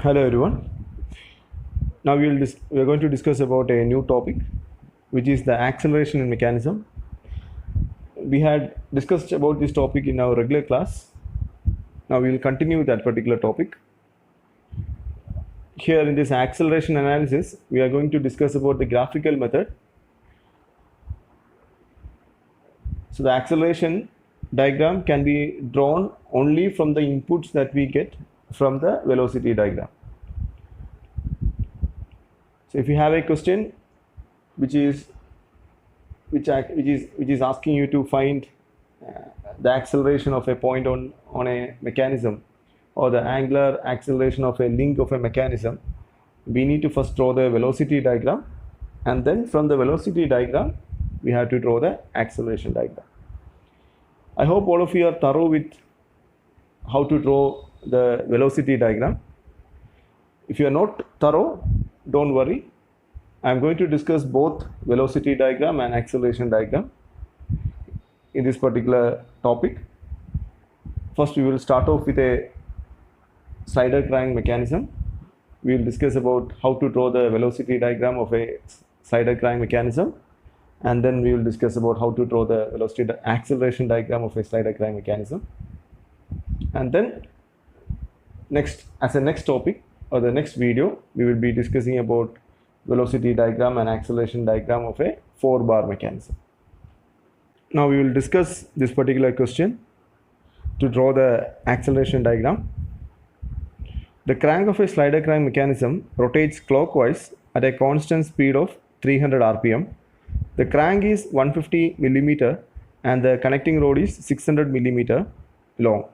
Hello everyone. Now we are going to discuss about a new topic, which is the acceleration mechanism. We had discussed about this topic in our regular class. Now we will continue with that particular topic. Here in this acceleration analysis, we are going to discuss about the graphical method. So the acceleration diagram can be drawn only from the inputs that we get from the velocity diagram. So if you have a question which is asking you to find the acceleration of a point on a mechanism, or the angular acceleration of a link of a mechanism, we need to first draw the velocity diagram, and then from the velocity diagram we have to draw the acceleration diagram. I hope all of you are thorough with how to draw the velocity diagram. If you are not thorough, don't worry. I am going to discuss both velocity diagram and acceleration diagram in this particular topic. First, we will start off with a slider crank mechanism. We will discuss about how to draw the velocity diagram of a slider crank mechanism, and then we will discuss about how to draw the velocity acceleration diagram of a slider crank mechanism. And then as a next topic, or the next video, we will be discussing about velocity diagram and acceleration diagram of a 4-bar mechanism. Now we will discuss this particular question to draw the acceleration diagram. The crank of a slider crank mechanism rotates clockwise at a constant speed of 300 rpm. The crank is 150 millimeter and the connecting rod is 600 millimeter long.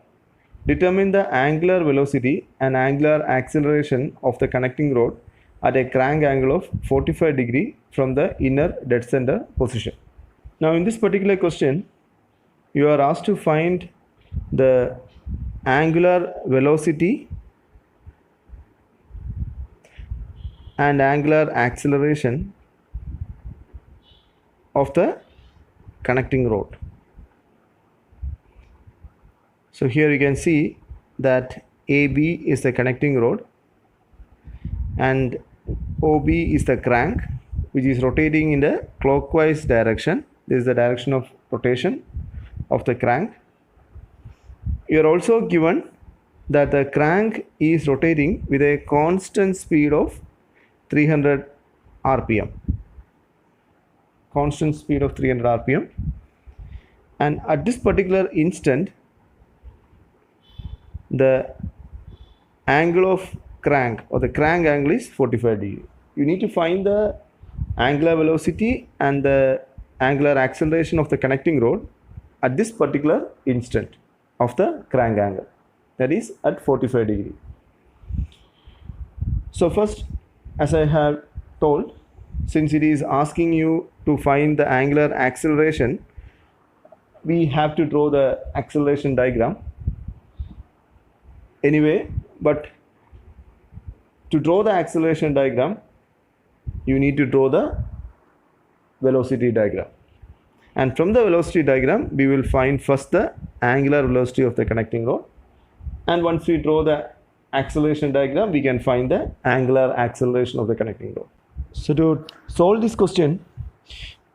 Determine the angular velocity and angular acceleration of the connecting rod at a crank angle of 45 degree from the inner dead center position. Now in this particular question, you are asked to find the angular velocity and angular acceleration of the connecting rod. So here you can see that AB is the connecting rod and OB is the crank, which is rotating in the clockwise direction. This is the direction of rotation of the crank. You are also given that the crank is rotating with a constant speed of 300 rpm. Constant speed of 300 rpm. And at this particular instant, the angle of crank, or the crank angle, is 45 degree. You need to find the angular velocity and the angular acceleration of the connecting rod at this particular instant of the crank angle, that is at 45 degree. So first, as I have told, since it is asking you to find the angular acceleration, we have to draw the acceleration diagram anyway. But to draw the acceleration diagram, you need to draw the velocity diagram, and from the velocity diagram we will find first the angular velocity of the connecting rod, and once we draw the acceleration diagram, we can find the angular acceleration of the connecting rod. So to solve this question,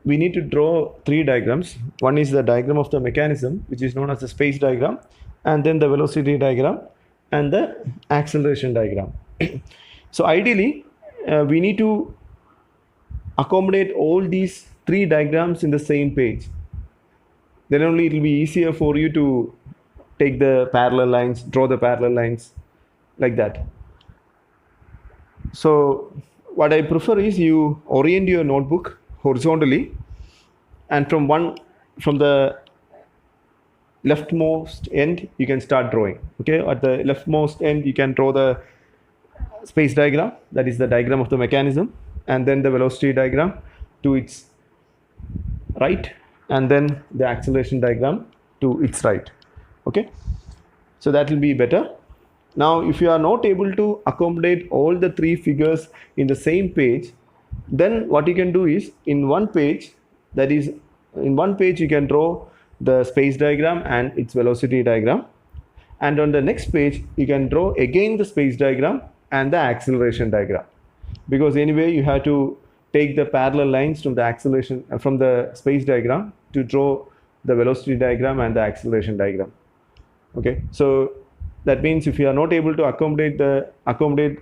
we need to draw 3 diagrams. One is the diagram of the mechanism, which is known as the space diagram, and then the velocity diagram and the acceleration diagram. So ideally, we need to accommodate all these 3 diagrams in the same page. Then only it will be easier for you to take the parallel lines, draw the parallel lines, like that. So what I prefer is you orient your notebook horizontally, and from the leftmost end you can start drawing. Okay, at the leftmost end you can draw the space diagram, that is the diagram of the mechanism, and then the velocity diagram to its right, and then the acceleration diagram to its right. Okay, so that will be better. Now if you are not able to accommodate all the 3 figures in the same page, then what you can do is in one page you can draw the space diagram and its velocity diagram, and on the next page you can draw again the space diagram and the acceleration diagram, because anyway you have to take the parallel lines from the acceleration from the space diagram to draw the velocity diagram and the acceleration diagram. Okay, so that means if you are not able to accommodate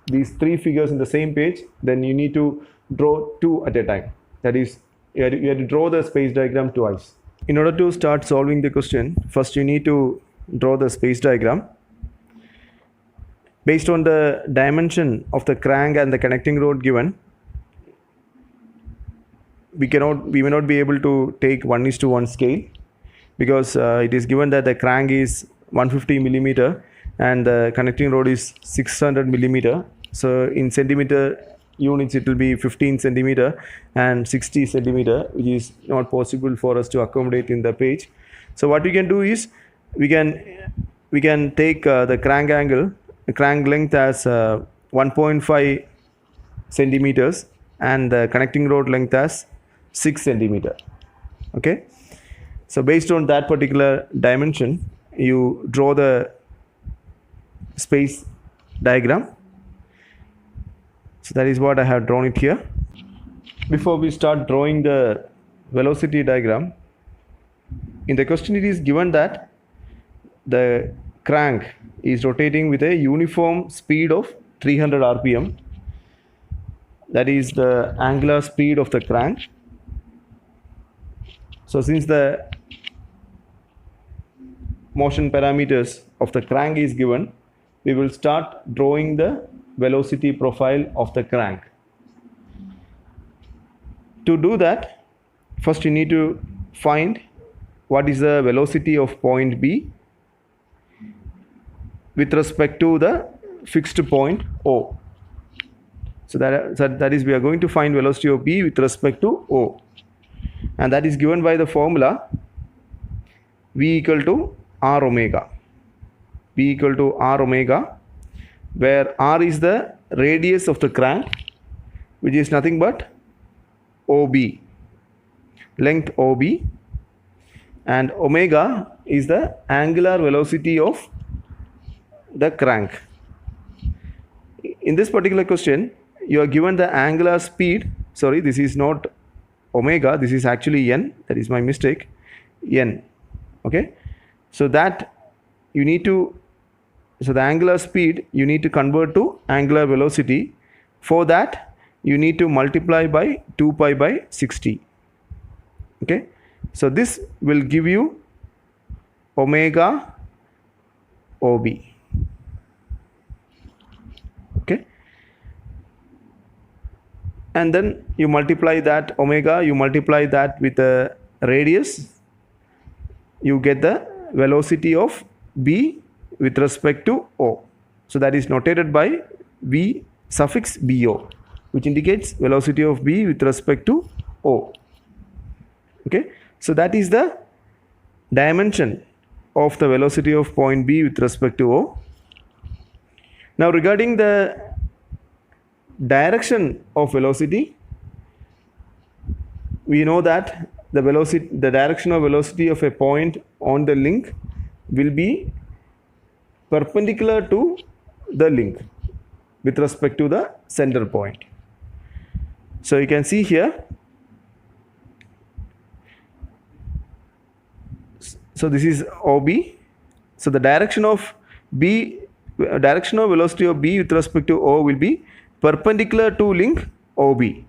these three figures in the same page, then you need to draw two at a time. That is, you have to draw the space diagram twice. In order to start solving the question, first you need to draw the space diagram. Based on the dimension of the crank and the connecting rod given, we may not be able to take 1:1 scale, because it is given that the crank is 150 millimeter and the connecting rod is 600 millimeter. So in centimeter units it will be 15 centimeter and 60 centimeter, which is not possible for us to accommodate in the page. So what we can do is we can take the crank length as 1.5 centimeters and the connecting rod length as 6 centimeter. Okay, so based on that particular dimension, you draw the space diagram. So that is what I have drawn it here. Before we start drawing the velocity diagram, in the question it is given that the crank is rotating with a uniform speed of 300 rpm. That is the angular speed of the crank. So since the motion parameters of the crank is given, we will start drawing the velocity profile of the crank. To do that, first you need to find what is the velocity of point B with respect to the fixed point O. So that is, we are going to find velocity of B with respect to O, and that is given by the formula V equal to R omega. V equal to R omega, where R is the radius of the crank, which is nothing but OB, length OB, and omega is the angular velocity of the crank. In this particular question, you are given the angular speed. Sorry, this is not omega, this is actually n. That is my mistake, n. Okay, so that you need to, so the angular speed you need to convert to angular velocity. For that you need to multiply by 2 pi by 60. Okay, so this will give you omega OB. Okay, and then you multiply that omega, you multiply that with the radius, you get the velocity of B with respect to O. So that is notated by V suffix BO, which indicates velocity of B with respect to O. Okay, so that is the dimension of the velocity of point B with respect to O. Now regarding the direction of velocity, we know that the direction of velocity of a point on the link will be perpendicular to the link with respect to the center point. So you can see here, so this is OB. So the direction of velocity of B with respect to O will be perpendicular to link OB,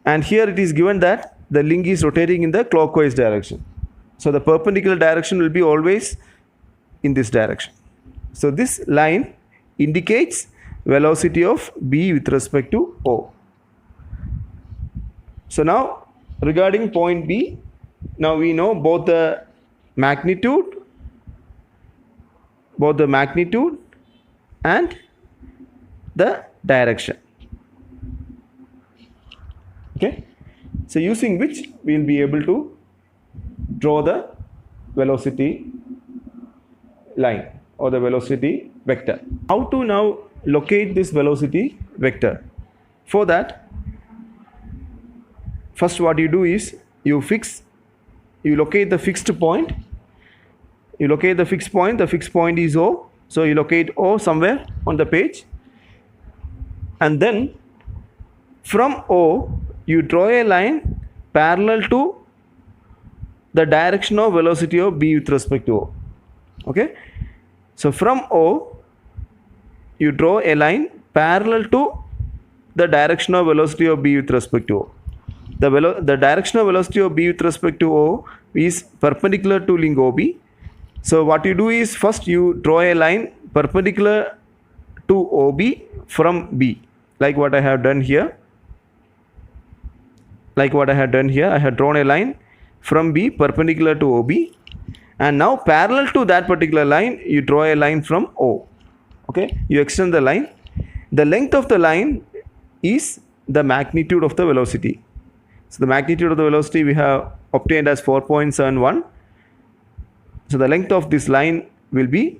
and here it is given that the link is rotating in the clockwise direction. So the perpendicular direction will be always in this direction. So this line indicates velocity of B with respect to O. So now regarding point B, now we know both the magnitude and the direction. Okay, so using which we will be able to draw the velocity line or the velocity vector. How to now locate this velocity vector? For that, first what you do is you locate the fixed point. You locate the fixed point is O. So you locate O somewhere on the page, and then from O you draw a line parallel to the direction of velocity of B with respect to O. Okay, so from O you draw a line parallel to the direction of velocity of B with respect to O. The direction of velocity of B with respect to O is perpendicular to link OB. So what you do is, first you draw a line perpendicular to OB from B, like what I have done here. I have drawn a line from B perpendicular to OB, and now parallel to that particular line you draw a line from O. Okay, you extend the line. The length of the line is the magnitude of the velocity. So the magnitude of the velocity we have obtained as 4.71. So the length of this line will be,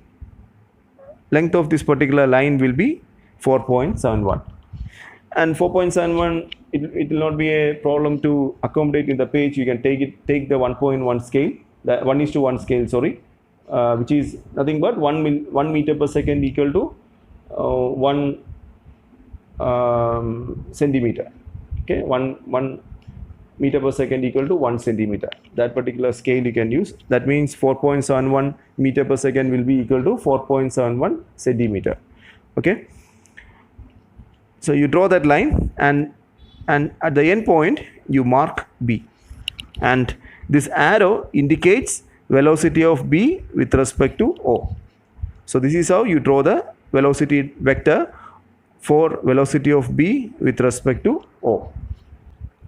length of this particular line will be 4.71. And 4.71, it will not be a problem to accommodate in the page. You can take the 1.1 scale, the 1:1 scale, sorry, which is nothing but 1 meter per second equal to 1 centimeter. Okay, 1 meter per second equal to 1 centimeter. That particular scale you can use. That means 4.71 meter per second will be equal to 4.71 centimeter. Okay, so you draw that line, and at the end point you mark B, and this arrow indicates velocity of B with respect to O. So this is how you draw the velocity vector for velocity of B with respect to O.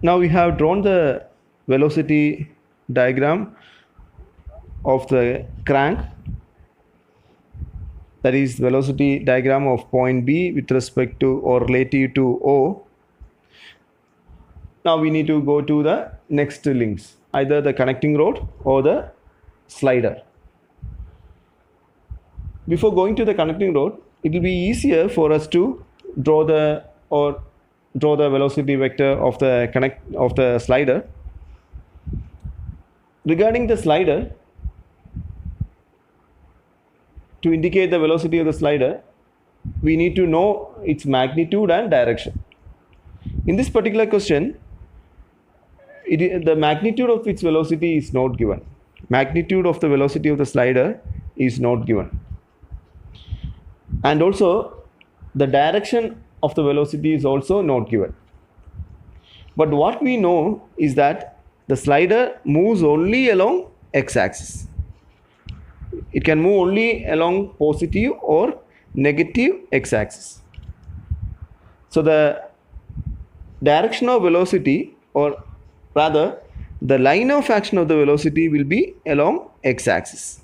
Now we have drawn the velocity diagram of the crank, that is velocity diagram of point B with respect to or relative to O. Now we need to go to the next links, either the connecting rod or the slider. Before going to the connecting rod, it will be easier for us to draw the velocity vector of the slider. Regarding the slider, to indicate the velocity of the slider, we need to know its magnitude and direction. In this particular question, the magnitude of its velocity is not given. Magnitude of the velocity of the slider is not given. And also the direction of the velocity is also not given. But what we know is that the slider moves only along x-axis. It can move only along positive or negative x-axis. So the direction of velocity, or rather the line of action of the velocity, will be along x-axis,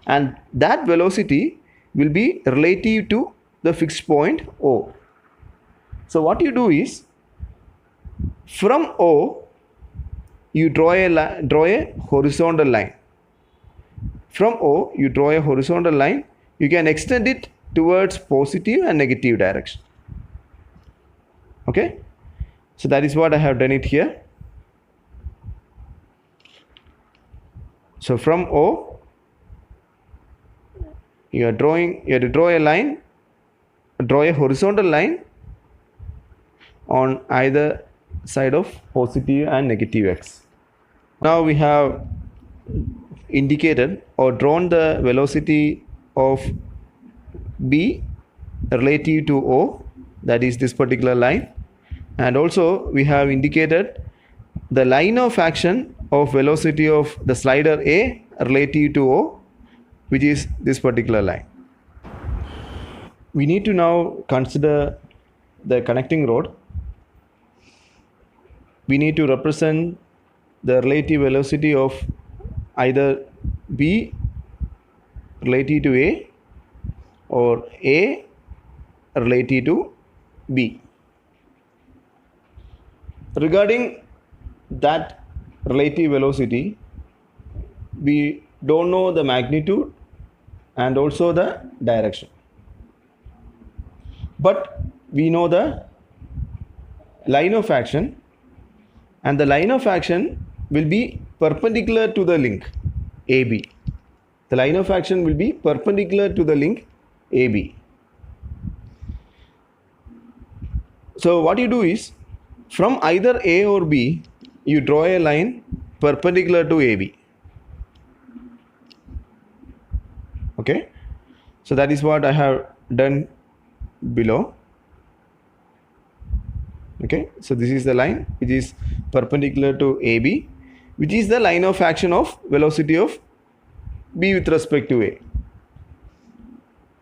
and that velocity will be relative to the fixed point O. So what you do is, from O you draw a horizontal line. From O you draw a horizontal line. You can extend it towards positive and negative direction. Okay, so that is what I have done it here. So from O you have to draw a line, draw a horizontal line on either side of positive and negative x. Now we have indicated or drawn the velocity of B relative to O, that is this particular line, and also we have indicated the line of action of velocity of the slider A relative to O, which is this particular line. We need to now consider the connecting rod. We need to represent the relative velocity of either B relative to A or A relative to B. Regarding that relative velocity, we don't know the magnitude and also the direction, but we know the line of action, and the line of action will be perpendicular to the link AB. The line of action will be perpendicular to the link AB. So what you do is, from either A or B, you draw a line perpendicular to AB. Okay, so that is what I have done below. Okay, so this is the line which is perpendicular to AB, which is the line of action of velocity of B with respect to A,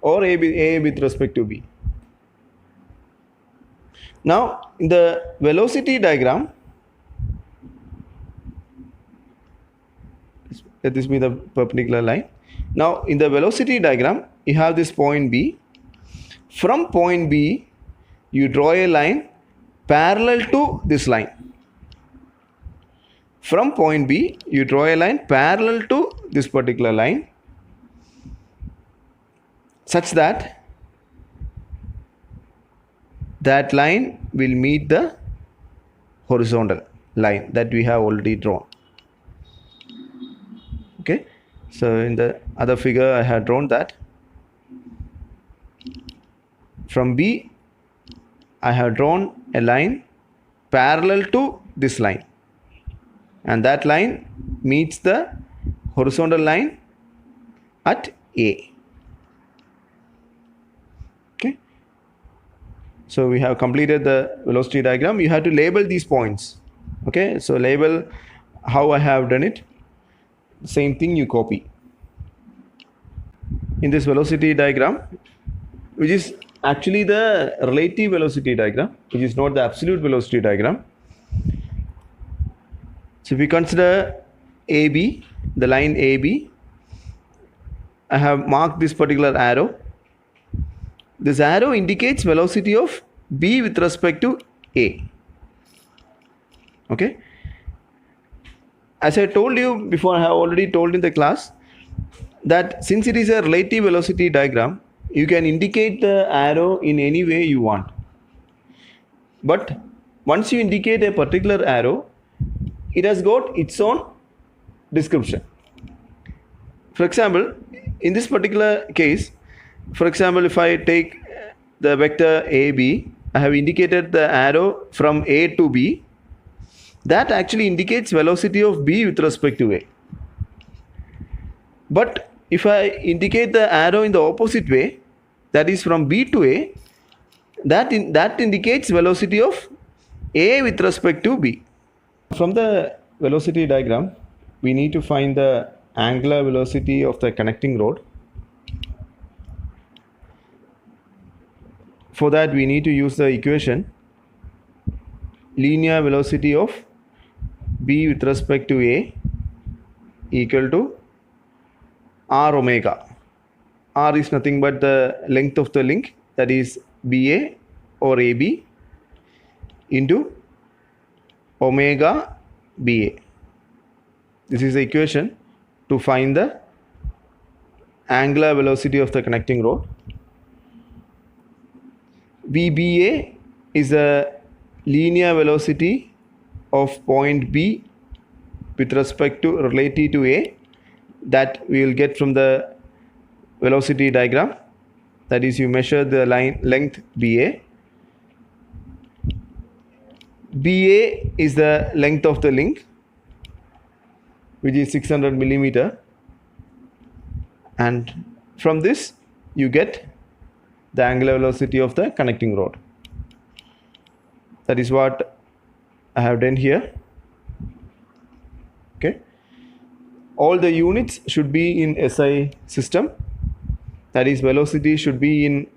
or A with respect to B. Now in the velocity diagram, let this be the perpendicular line. Now in the velocity diagram, you have this point B. From point B, you draw a line parallel to this line. From point B, you draw a line parallel to this particular line, such that that line will meet the horizontal line that we have already drawn. Okay, so in the other figure I have drawn that from B I have drawn a line parallel to this line, and that line meets the horizontal line at A. Okay, so we have completed the velocity diagram. You have to label these points. Okay, so label how I have done it. Same thing you copy. In this velocity diagram, which is actually the relative velocity diagram, which is not the absolute velocity diagram. So if we consider AB, the line AB, I have marked this particular arrow. This arrow indicates velocity of B with respect to A. Okay, as I told you before, I have already told in the class that since it is a relative velocity diagram, you can indicate the arrow in any way you want. But once you indicate a particular arrow, it has got its own description. For example, in this particular case, for example, if I take the vector AB, I have indicated the arrow from A to B. That actually indicates velocity of B with respect to A. But if I indicate the arrow in the opposite way, that is from B to A, that indicates velocity of A with respect to B. From the velocity diagram, we need to find the angular velocity of the connecting rod. For that, we need to use the equation linear velocity of B with respect to A equal to R omega. R is nothing but the length of the link, that is BA or AB, into omega BA. This is the equation to find the angular velocity of the connecting rod. VBA is the linear velocity of point B with respect to relative to A, that we will get from the velocity diagram. That is, you measure the line length BA. BA is the length of the link, which is 600 millimeter, and from this you get the angular velocity of the connecting rod. That is what I have done here. Okay, all the units should be in SI system, that is velocity should be in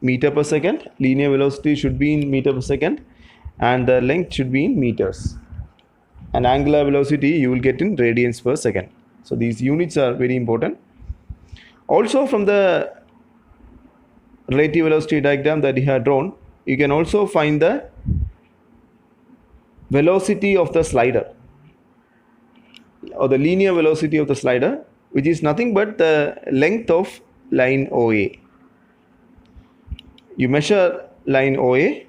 meter per second, linear velocity should be in meter per second, and the length should be in meters, and angular velocity you will get in radians per second. So these units are very important. Also, from the relative velocity diagram that you have drawn, you can also find the velocity of the slider, or the linear velocity of the slider, which is nothing but the length of line OA. You measure line OA,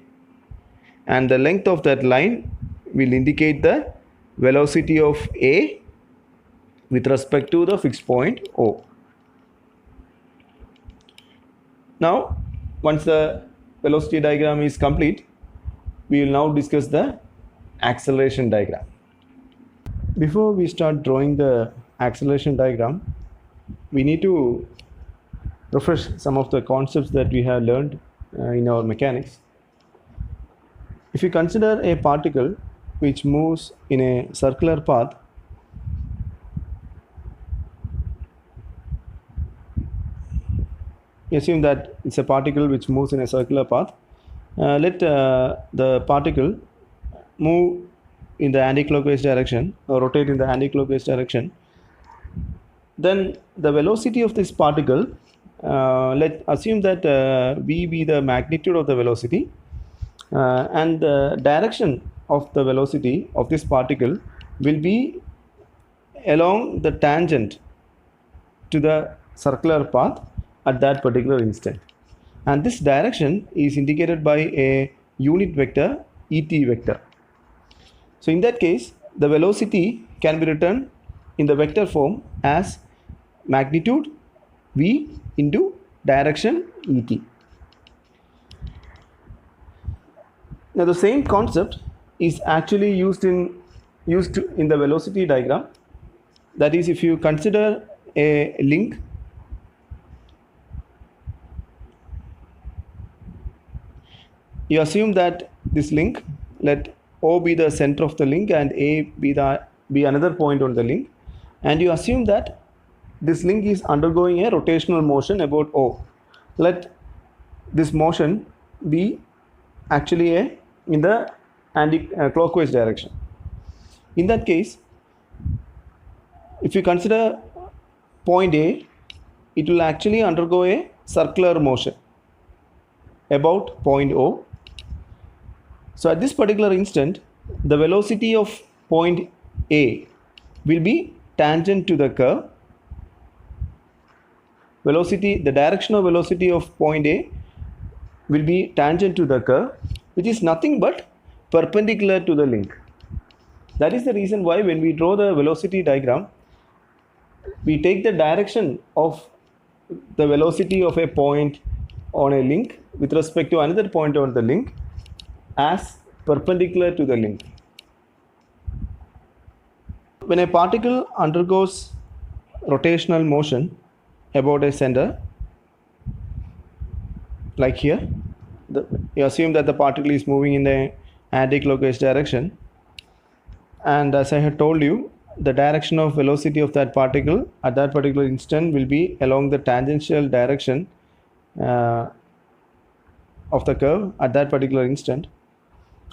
and the length of that line will indicate the velocity of A with respect to the fixed point O. Now, once the velocity diagram is complete, we will now discuss the acceleration diagram. Before we start drawing the acceleration diagram, we need to refresh some of the concepts that we have learned in our mechanics. If you consider a particle which moves in a circular path, assume that it's a particle which moves in a circular path. Let the particle move in the anti-clockwise direction or rotate in the anti-clockwise direction. Then the velocity of this particle, let's assume that v be the magnitude of the velocity, and the direction of the velocity of this particle will be along the tangent to the circular path at that particular instant, and this direction is indicated by a unit vector et vector. So in that case, the velocity can be written in the vector form as magnitude v into direction et. Now the same concept is actually used in the velocity diagram. That is, if you consider a link, you assume that this link, let O be the center of the link and A be another point on the link, and you assume that this link is undergoing a rotational motion about O. Let this motion be actually in the anti-clockwise direction. In that case, if you consider point A, it will actually undergo a circular motion about point O. So at this particular instant, the velocity of point A will be tangent to the curve. The direction of velocity of point A will be tangent to the curve, which is nothing but perpendicular to the link. That is the reason why when we draw the velocity diagram, we take the direction of the velocity of a point on a link with respect to another point on the link as perpendicular to the link. When a particle undergoes rotational motion about a center, like here, you assume that the particle is moving in the anti-clockwise direction, and as I had told you, the direction of velocity of that particle at that particular instant will be along the tangential direction of the curve at that particular instant.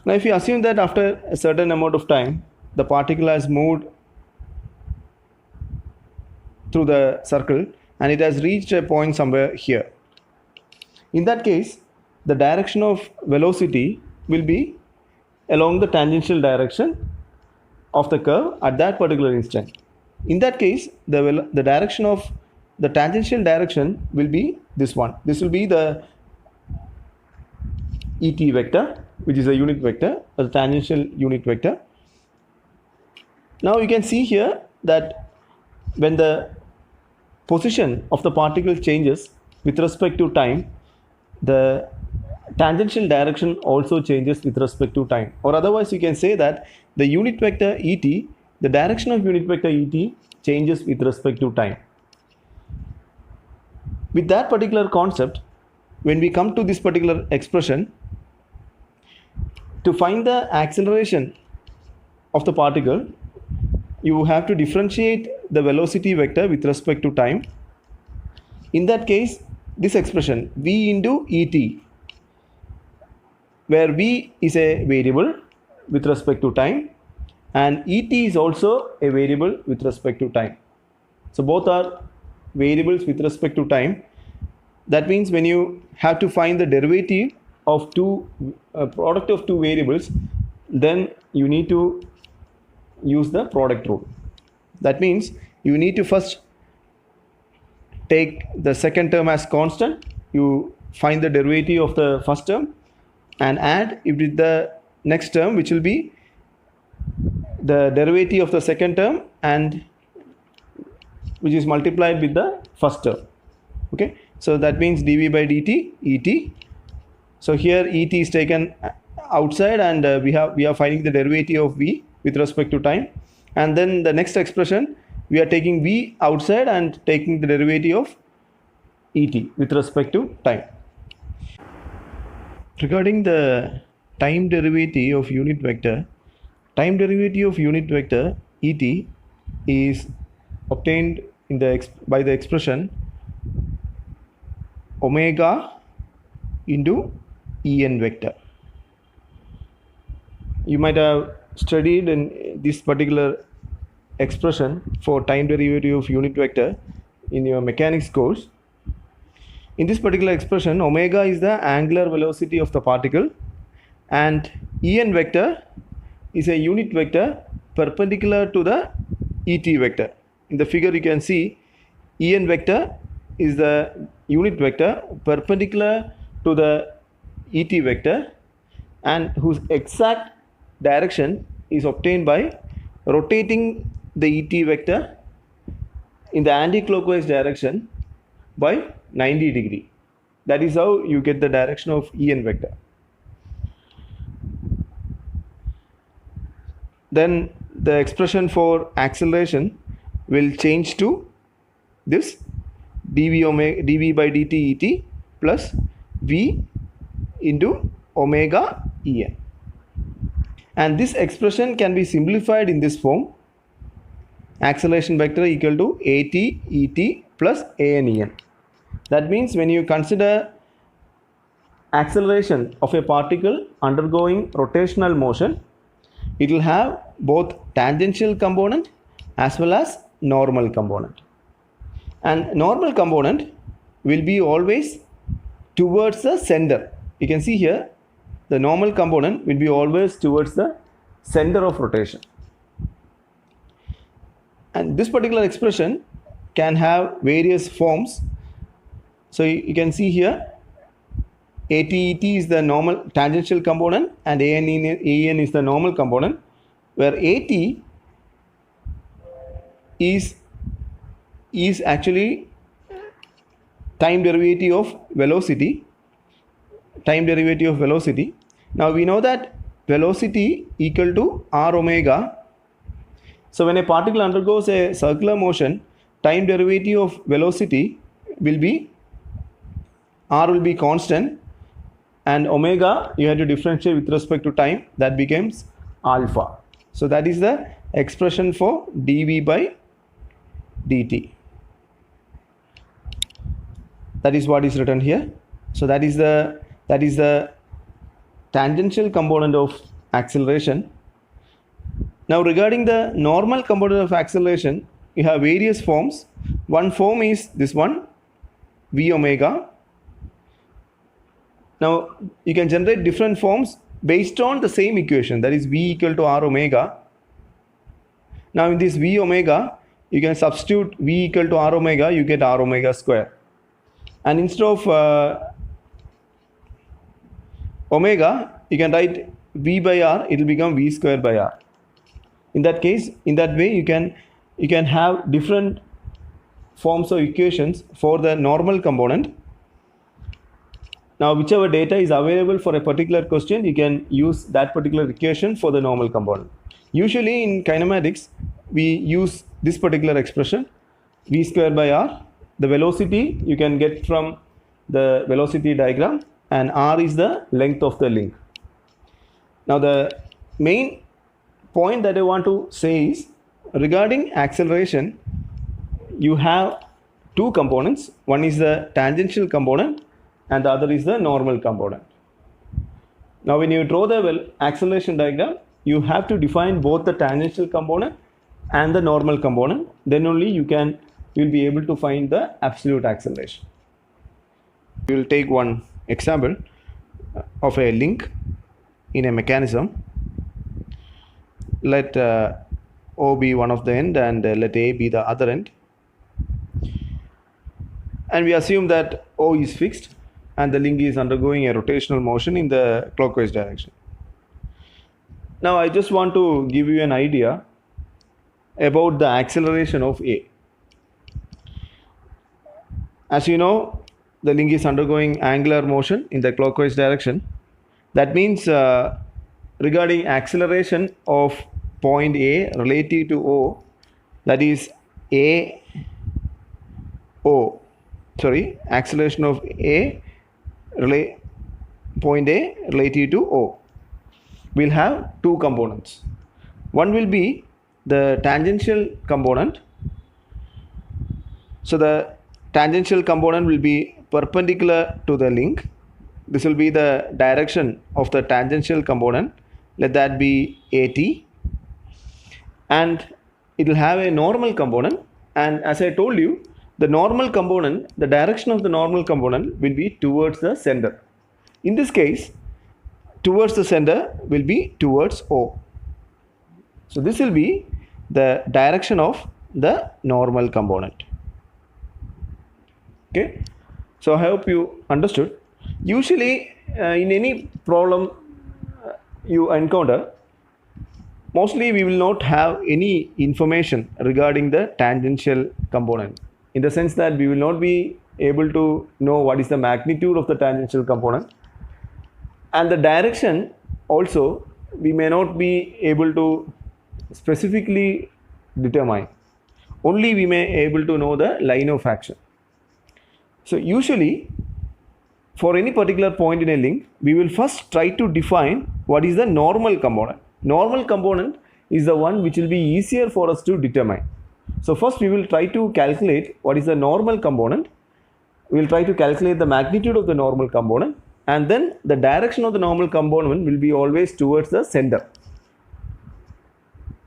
Now if you assume that after a certain amount of time the particle has moved through the circle and it has reached a point somewhere here, in that case the direction of velocity will be along the tangential direction of the curve at that particular instant. In that case, the direction of the tangential direction will be this one. This will be the et vector, which is a unit vector, a tangential unit vector. Now you can see here that when the position of the particle changes with respect to time, the tangential direction also changes with respect to time, or otherwise you can say that the unit vector et, the direction of unit vector et changes with respect to time. With that particular concept, when we come to this particular expression, to find the acceleration of the particle, you have to differentiate the velocity vector with respect to time. In that case, this expression v into et, where v is a variable with respect to time and et is also a variable with respect to time. So both are variables with respect to time. That means when you have to find the derivative of product of two variables, then you need to use the product rule. That means you need to first take the second term as constant, you find the derivative of the first term and add it with the next term, which will be the derivative of the second term and which is multiplied with the first term. Okay, So that means dv by dt et. So here et is taken outside, and we are finding the derivative of v with respect to time. And then the next expression, we are taking v outside and taking the derivative of et with respect to time. Regarding the time derivative of unit vector, time derivative of unit vector et is obtained in by the expression omega into en vector. You might have studied in this particular expression for time derivative of unit vector in your mechanics course. In this particular expression, omega is the angular velocity of the particle, and en vector is a unit vector perpendicular to the et vector. In the figure you can see en vector is the unit vector perpendicular to the et vector, and whose exact direction is obtained by rotating the et vector in the anti-clockwise direction by 90 degree. That is how you get the direction of en vector. Then the expression for acceleration will change to this dv by dt et plus v into omega en. And this expression can be simplified in this form: acceleration vector equal to at et plus an en. That means when you consider acceleration of a particle undergoing rotational motion, it will have both tangential component as well as normal component. And normal component will be always towards the center. You can see here the normal component will be always towards the center of rotation. And this particular expression can have various forms. So you can see here ATET is the normal tangential component and AN is the normal component, where AT is actually time derivative of velocity. Now we know that velocity equal to r omega. So when a particle undergoes a circular motion, time derivative of velocity will be r will be constant, and omega you have to differentiate with respect to time, that becomes alpha. So that is the expression for dv by dt. That is what is written here. So that is the tangential component of acceleration. Now regarding the normal component of acceleration, you have various forms. One form is this one, v omega. Now you can generate different forms based on the same equation, that is v equal to r omega. Now in this v omega, you can substitute v equal to r omega, you get r omega square. And instead of omega, you can write v by r, it will become v square by r. In that case, in that way, you can have different forms of equations for the normal component. Now whichever data is available for a particular question, you can use that particular equation for the normal component. Usually in kinematics, we use this particular expression, v square by r. The velocity you can get from the velocity diagram, and r is the length of the link. Now the main point that I want to say is, regarding acceleration, you have two components. One is the tangential component and the other is the normal component. Now when you draw the acceleration diagram, you have to define both the tangential component and the normal component. Then only you will be able to find the absolute acceleration. We will take one example of a link in a mechanism. Let O be one of the end and let A be the other end. And we assume that O is fixed and the link is undergoing a rotational motion in the clockwise direction. Now I just want to give you an idea about the acceleration of A. As you know, the link is undergoing angular motion in the clockwise direction. That means regarding acceleration of point A relative to O, that is acceleration of point A relative to O will have two components. One will be the tangential component. So the tangential component will be perpendicular to the link. This will be the direction of the tangential component. Let that be AT. And it will have a normal component. And as I told you, the normal component, the direction of the normal component will be towards the center. In this case, towards the center will be towards O. So this will be the direction of the normal component. Okay, so I hope you understood. Usually in any problem you encounter, mostly we will not have any information regarding the tangential component, in the sense that we will not be able to know what is the magnitude of the tangential component, and the direction also we may not be able to specifically determine. Only we may able to know the line of action. So usually for any particular point in a link, we will first try to define what is the normal component. Normal component is the one which will be easier for us to determine. So first we will try to calculate what is the normal component. We will try to calculate the magnitude of the normal component, and then the direction of the normal component will be always towards the center.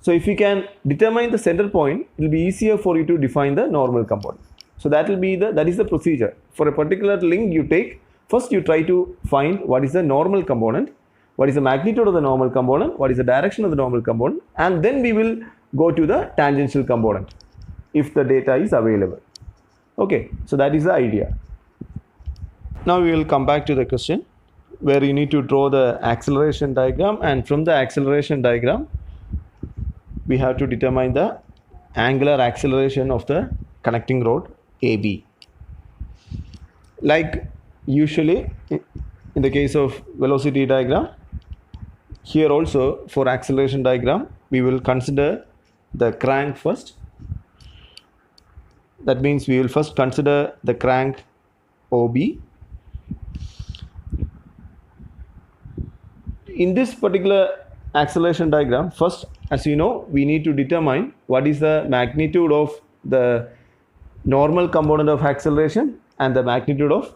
So if you can determine the center point, it will be easier for you to define the normal component. So that is the procedure. For a particular link you take, first you try to find what is the normal component, what is the magnitude of the normal component, what is the direction of the normal component, and then we will go to the tangential component if the data is available. Okay, so that is the idea. Now we will come back to the question where you need to draw the acceleration diagram, and from the acceleration diagram we have to determine the angular acceleration of the connecting rod AB. Like usually in the case of velocity diagram, here also for acceleration diagram we will consider the crank first. That means we will first consider the crank OB. In this particular acceleration diagram, first, as you know, we need to determine what is the magnitude of the normal component of acceleration and the magnitude of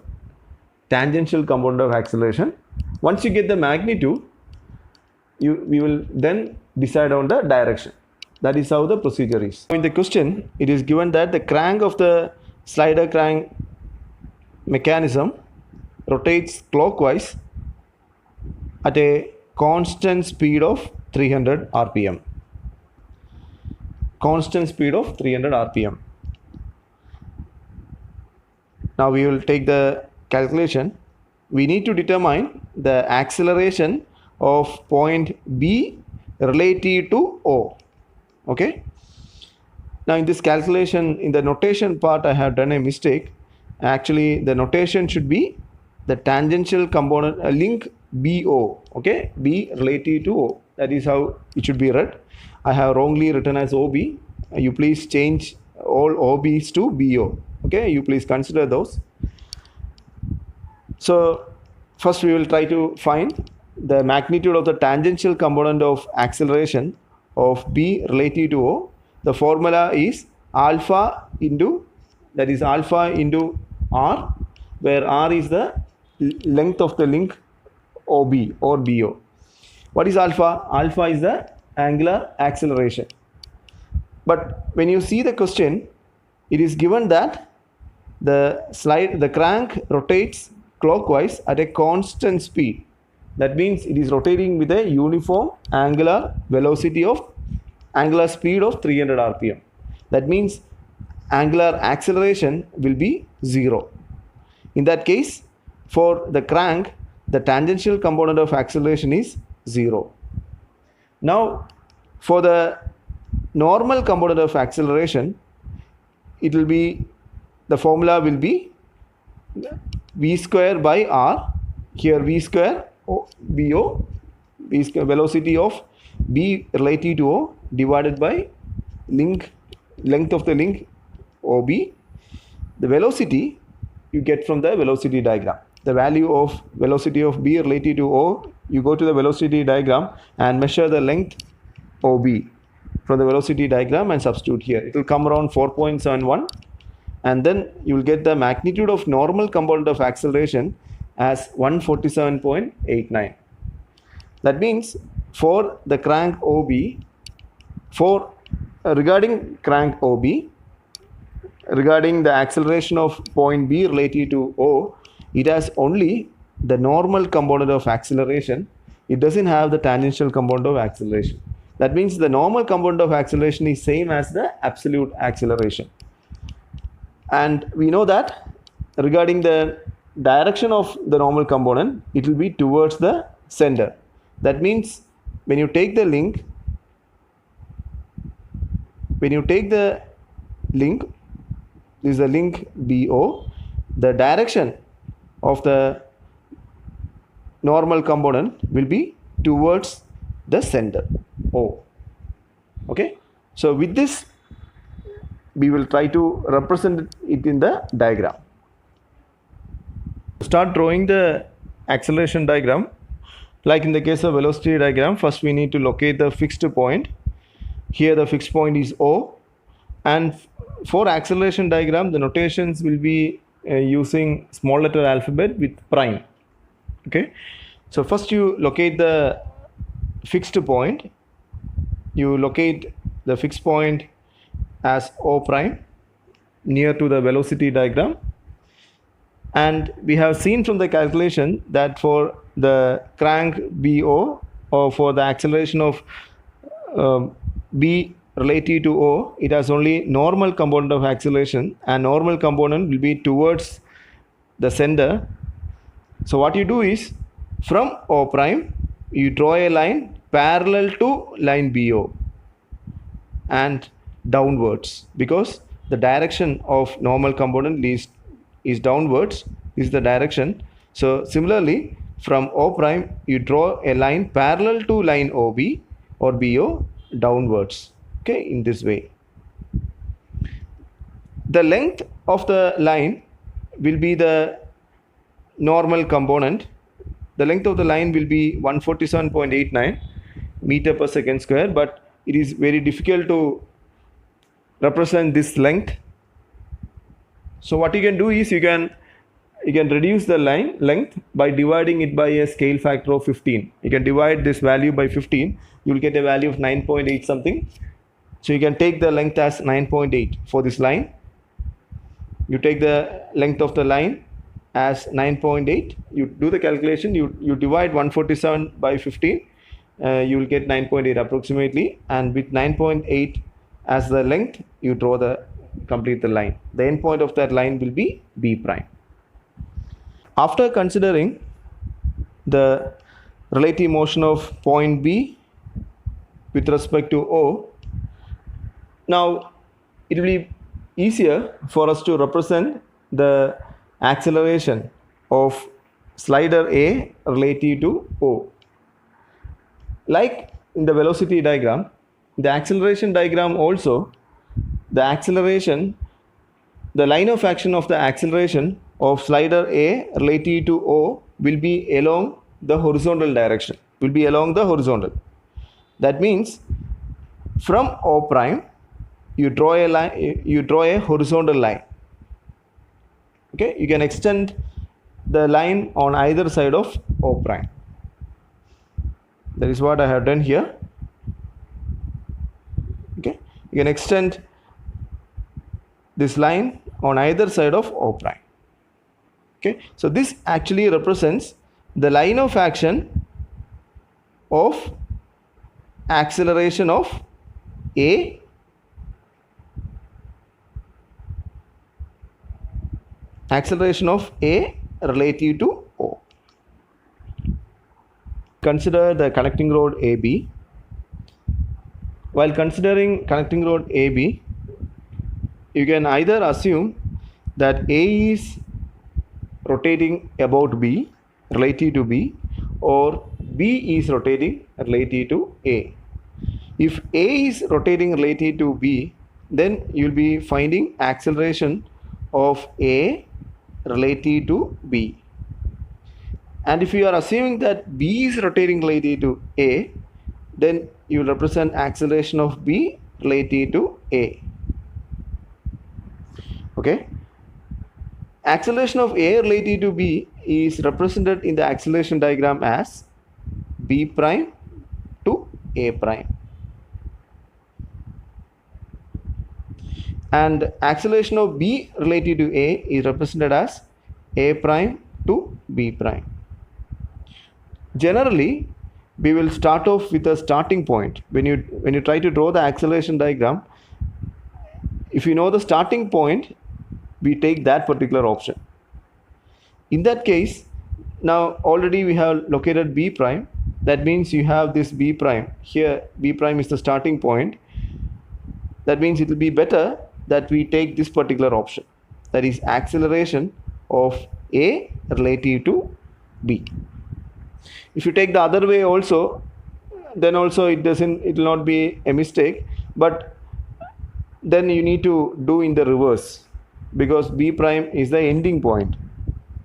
tangential component of acceleration. Once you get the magnitude, we will then decide on the direction. That is how the procedure is. In the question, it is given that the crank of the slider crank mechanism rotates clockwise at a constant speed of 300 rpm. Constant speed of 300 rpm. Now we will take the calculation. We need to determine the acceleration of point B relative to O. Okay. Now in this calculation, in the notation part, I have done a mistake. Actually, the notation should be the tangential component link BO. Okay, B relative to O. That is how it should be read. I have wrongly written as OB. You please change all OBs to BO. Okay, you please consider those. So first we will try to find the magnitude of the tangential component of acceleration of B relative to O. The formula is alpha into, that is alpha into R, where R is the length of the link OB or BO. What is alpha? Alpha is the angular acceleration. But when you see the question, it is given that the crank rotates clockwise at a constant speed. That means it is rotating with a uniform angular velocity of angular speed of 300 rpm. That means angular acceleration will be 0. In that case, for the crank, the tangential component of acceleration is 0. Now for the normal component of acceleration, it will be, the formula will be v square by r. Here v square BO, v square velocity of B relative to O divided by length of the link OB. The velocity you get from the velocity diagram. The value of velocity of B relative to O, you go to the velocity diagram and measure the length OB from the velocity diagram and substitute here. It will come around 4.71, and then you will get the magnitude of normal component of acceleration as 147.89. That means for the crank OB, regarding crank OB, regarding the acceleration of point B relative to O, it has only the normal component of acceleration. It doesn't have the tangential component of acceleration. That means the normal component of acceleration is same as the absolute acceleration. And we know that regarding the direction of the normal component, it will be towards the center. That means when you take the link, this is the link BO, the direction of the normal component will be towards the center O. Okay, so with this we will try to represent it in the diagram. Start drawing the acceleration diagram. Like in the case of velocity diagram, first we need to locate the fixed point. Here the fixed point is O, and for acceleration diagram the notations will be using small letter alphabet with prime. Okay, so first you locate the fixed point. You locate the fixed point as O prime near to the velocity diagram, and we have seen from the calculation that for the crank BO, or for the acceleration of B relative to O, it has only normal component of acceleration, and normal component will be towards the center. So what you do is, from O prime you draw a line parallel to line BO and downwards, because the direction of normal component is downwards, is the direction. So similarly, from O prime you draw a line parallel to line OB or BO downwards. Okay, in this way. The length of the line will be the normal component. The length of the line will be 147.89 meter per second square, but it is very difficult to represent this length. So what you can do is you can reduce the line length by dividing it by a scale factor of 15. You can divide this value by 15, you will get a value of 9.8 something. So you can take the length as 9.8 for this line. You take the length of the line as 9.8, you do the calculation, you divide 147 by 15, you will get 9.8 approximately, and with 9.8 as the length you complete the line. The end point of that line will be B prime. After considering the relative motion of point B with respect to O, now it will be easier for us to represent the acceleration of slider A relative to O. Like in the velocity diagram, the acceleration diagram also, the line of action of the acceleration of slider A relative to O will be along the horizontal direction, That means from O prime you draw a horizontal line. Okay, you can extend the line on either side of O prime. That is what I have done here. Okay, you can extend this line on either side of O prime. Okay, so this actually represents the line of action of acceleration of A relative to O. Consider the connecting rod AB. While considering connecting rod AB, you can either assume that A is rotating about B relative to B, or B is rotating relative to A. If A is rotating relative to B, then you will be finding acceleration of A relative to B. And if you are assuming that B is rotating relative to A, then you will represent acceleration of B relative to A. Okay. Acceleration of A relative to B is represented in the acceleration diagram as B prime to A prime. And acceleration of B relative to A is represented as A prime to B prime. Generally, we will start off with a starting point. When you try to draw the acceleration diagram, if you know the starting point, we take that particular option. In that case, now already we have located B prime. That means you have this B prime. Here B prime is the starting point. That means it will be better that we take this particular option. That is acceleration of A relative to B. If you take the other way also, then also it will not be a mistake, but then you need to do in the reverse, because B prime is the ending point.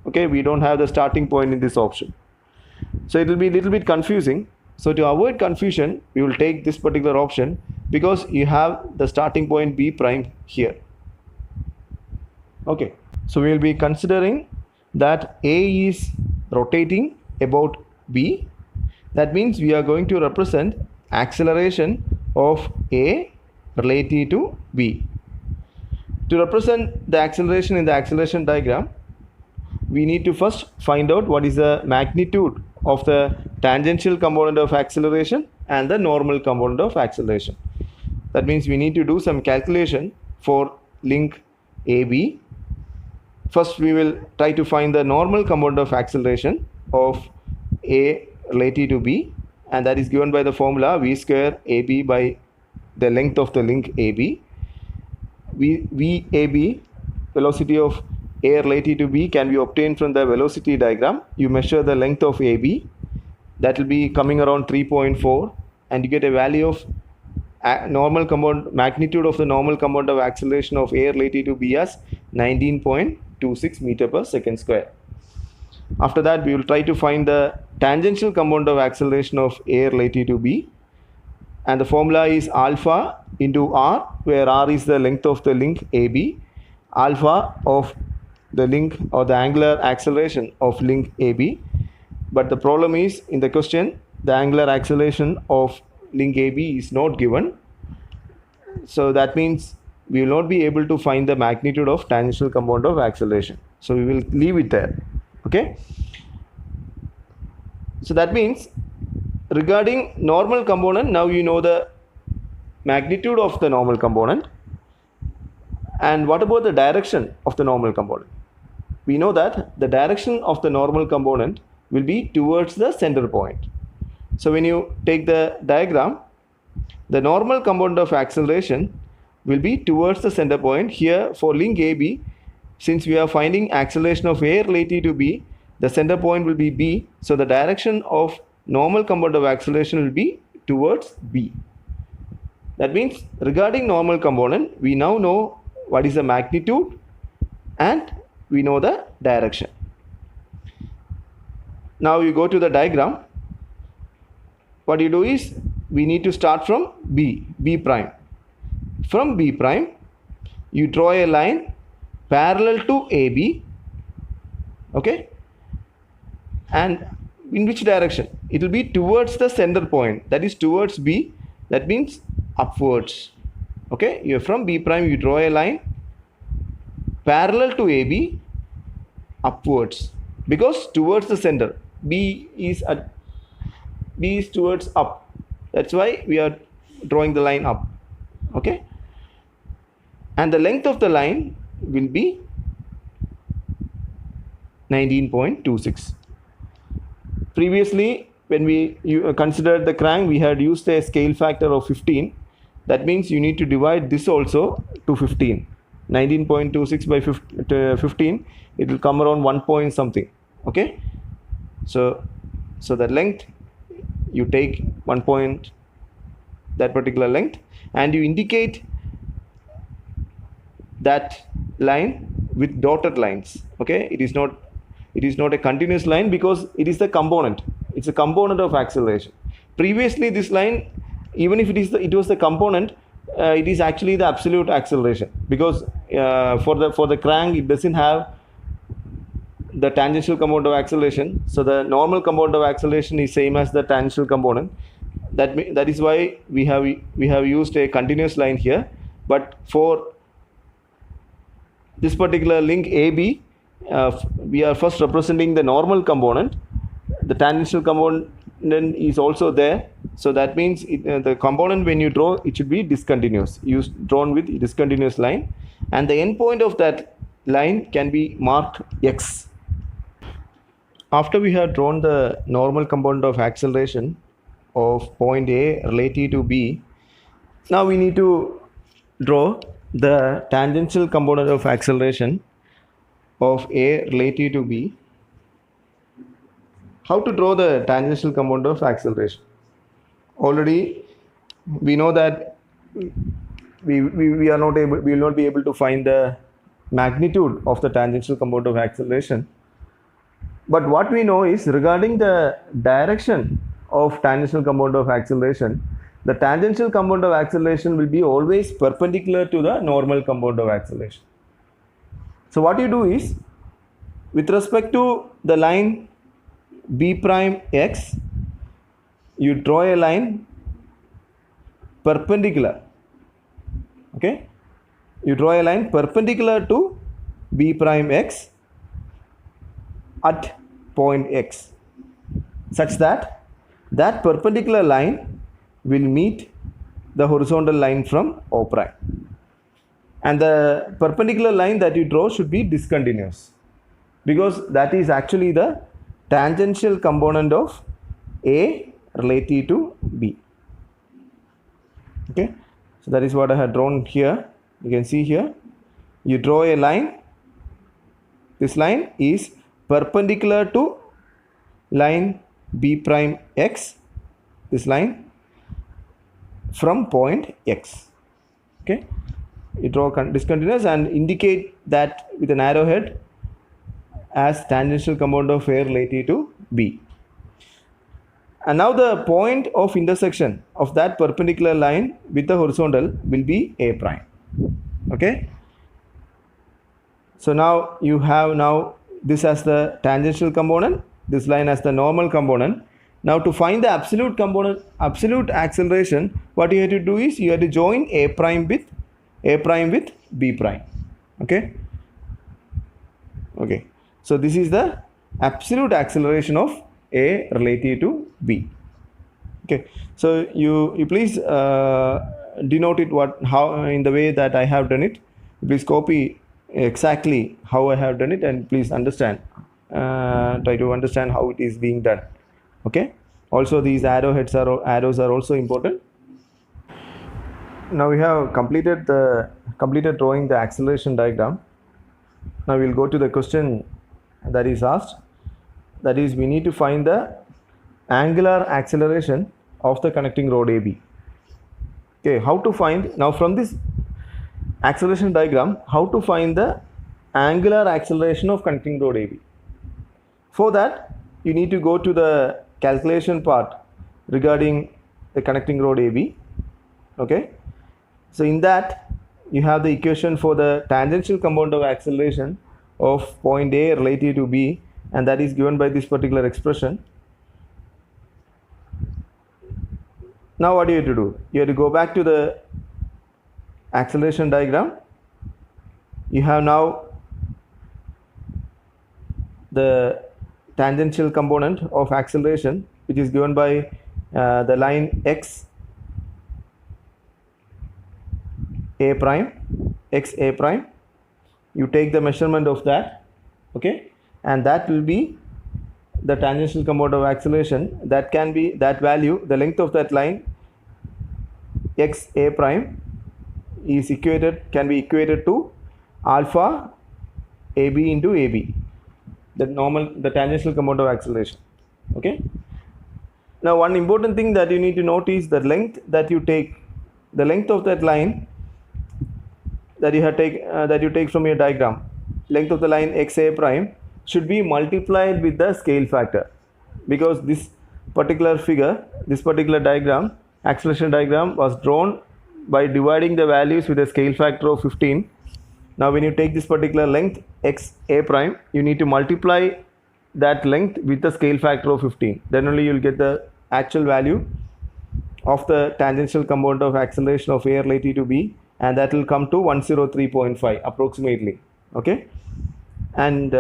Okay, we don't have the starting point in this option, so it will be a little bit confusing. So to avoid confusion, we will take this particular option, because you have the starting point B prime here. Okay, so we will be considering that A is rotating about B. That means we are going to represent acceleration of A relative to B. To represent the acceleration in the acceleration diagram, we need to first find out what is the magnitude of the tangential component of acceleration and the normal component of acceleration. That means we need to do some calculation for link AB. First, we will try to find the normal component of acceleration of A relative to B, and that is given by the formula V square AB by the length of the link AB. VAB, velocity of A relative to B, can be obtained from the velocity diagram. You measure the length of AB, that will be coming around 3.4, and you get a value of normal component, magnitude of the normal component of acceleration of A relative to B as 19.26 meter per second square. After that, we will try to find the tangential component of acceleration of A relative to B, and the formula is alpha into R, where R is the length of the link AB, alpha of the link or the angular acceleration of link AB. But the problem is, in the question, the angular acceleration of link AB is not given, so that means we will not be able to find the magnitude of tangential component of acceleration, so we will leave it there. Okay, so that means regarding normal component, now you know the magnitude of the normal component. And what about the direction of the normal component? We know that the direction of the normal component will be towards the center point. So when you take the diagram, the normal component of acceleration will be towards the center point. Here for link AB, since we are finding acceleration of A relative to B, the center point will be B, so the direction of normal component of acceleration will be towards B. That means regarding normal component, we now know what is the magnitude and we know the direction. Now you go to the diagram. What you do is, we need to start from B prime. From B prime, you draw a line parallel to AB. Okay, and in which direction? It will be towards the center point, that is towards B. That means upwards. Okay, you from B prime, you draw a line parallel to AB upwards, because towards the center. B is towards up, that's why we are drawing the line up. Okay, and the length of the line will be 19.26. Previously, when we considered the crank, we had used a scale factor of 15. That means you need to divide this also to 15. 19.26 by 15, it will come around 1 point something. Okay, so the length, you take 1 point, that particular length, and you indicate that line with dotted lines. Okay, it is not a continuous line because it is the component. It's a component of acceleration. Previously, this line, even if it was the component, it is actually the absolute acceleration, because for the crank it doesn't have the tangential component of acceleration. So the normal component of acceleration is same as the tangential component. That is why we have used a continuous line here. But for this particular link AB, we are first representing the normal component. The tangential component is also there, so that means the component, when you draw, it should be discontinuous, drawn with discontinuous line, and the endpoint of that line can be marked X. After we have drawn the normal component of acceleration of point A relative to B, now we need to draw the tangential component of acceleration of A relative to B. How to draw the tangential component of acceleration? Already we know that we will not be able to find the magnitude of the tangential component of acceleration. But what we know is, regarding the direction of tangential component of acceleration, the tangential component of acceleration will be always perpendicular to the normal component of acceleration. So what you do is, with respect to the line B prime X, you draw a line perpendicular. Okay, you draw a line perpendicular to B prime X at point X, such that that perpendicular line will meet the horizontal line from O prime, and the perpendicular line that you draw should be discontinuous, because that is actually the tangential component of A relative to B. Okay, so that is what I have drawn here. You can see here, you draw a line. This line is perpendicular to line B prime X, this line, from point X. Okay, you draw discontinuous and indicate that with an arrowhead as tangential component of A relative to B. And now the point of intersection of that perpendicular line with the horizontal will be A prime. Okay, so now you have this as the tangential component, this line as the normal component. Now to find the absolute acceleration, what you have to do is, you have to join A prime with B prime. Okay, so this is the absolute acceleration of A relative to B. Okay, so you please denote it how in the way that I have done it. Please copy exactly how I have done it, and please understand, try to understand how it is being done. Okay, also these arrows are also important. Now we have completed drawing the acceleration diagram. Now we will go to the question that is asked, that is, we need to find the angular acceleration of the connecting rod AB. Okay, how to find, now from this acceleration diagram, how to find the angular acceleration of connecting rod AB? For that, you need to go to the calculation part regarding the connecting rod AB. Okay, so in that you have the equation for the tangential component of acceleration of point A relative to B, and that is given by this particular expression. Now what do you have to do? You have to go back to the acceleration diagram. You have now the tangential component of acceleration, which is given by the line X A prime, X A prime. You take the measurement of that. Okay, and that will be the tangential component of acceleration. That can be, that value, the length of that line X A prime is can be equated to alpha AB into AB, the tangential component of acceleration. Okay. Now one important thing that you need to note is the length that you take, the length of that line that you take from your diagram, length of the line xa prime should be multiplied with the scale factor, because this particular figure, this particular diagram, acceleration diagram, was drawn by dividing the values with a scale factor of 15. Now when you take this particular length xa prime, you need to multiply that length with the scale factor of 15. Then only you will get the actual value of the tangential component of acceleration of A relative to B, and that will come to 103.5 approximately. Okay, and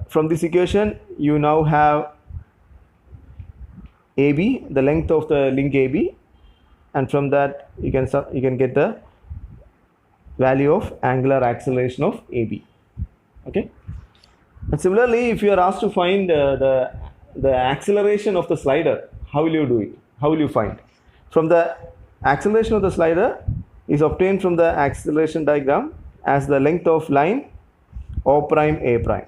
from this equation you now have AB, the length of the link AB, and from that you can get the value of angular acceleration of AB. Okay, and similarly, if you are asked to find the acceleration of the slider, how will you do it? How will you find? From the acceleration of the slider is obtained from the acceleration diagram as the length of line O prime A prime.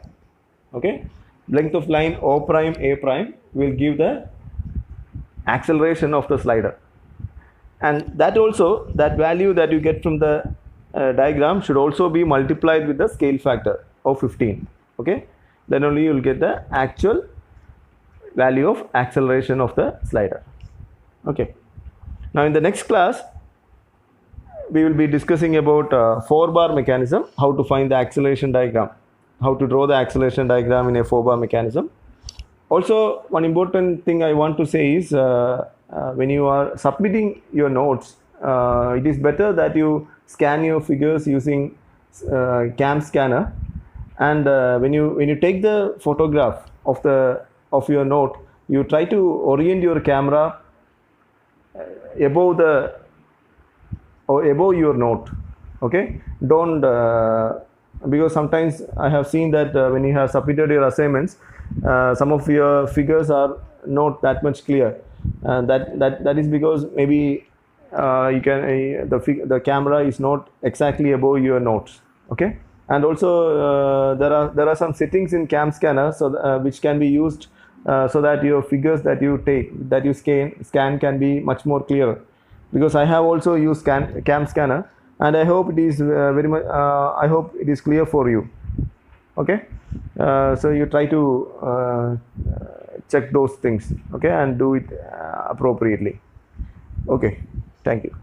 Okay, length of line O prime A prime will give the acceleration of the slider, and that also, that value that you get from the diagram should also be multiplied with the scale factor of 15. Okay, then only you will get the actual value of acceleration of the slider. Okay, now in the next class we will be discussing about 4-bar mechanism, how to find the acceleration diagram, how to draw the acceleration diagram in a 4-bar mechanism. Also, one important thing I want to say is when you are submitting your notes, it is better that you scan your figures using CAM scanner, and when you take the photograph of your note, you try to orient your camera above your note. Okay, don't because sometimes I have seen that when you have submitted your assignments, some of your figures are not that much clear, and that is because maybe the camera is not exactly above your notes. Okay, and also there are some settings in CAM scanner which can be used so that your figures that you scan can be much more clear, because I have also used CAM scanner, and I hope it is very much I hope it is clear for you. Okay, so you try to check those things, okay, and do it appropriately. Okay, thank you.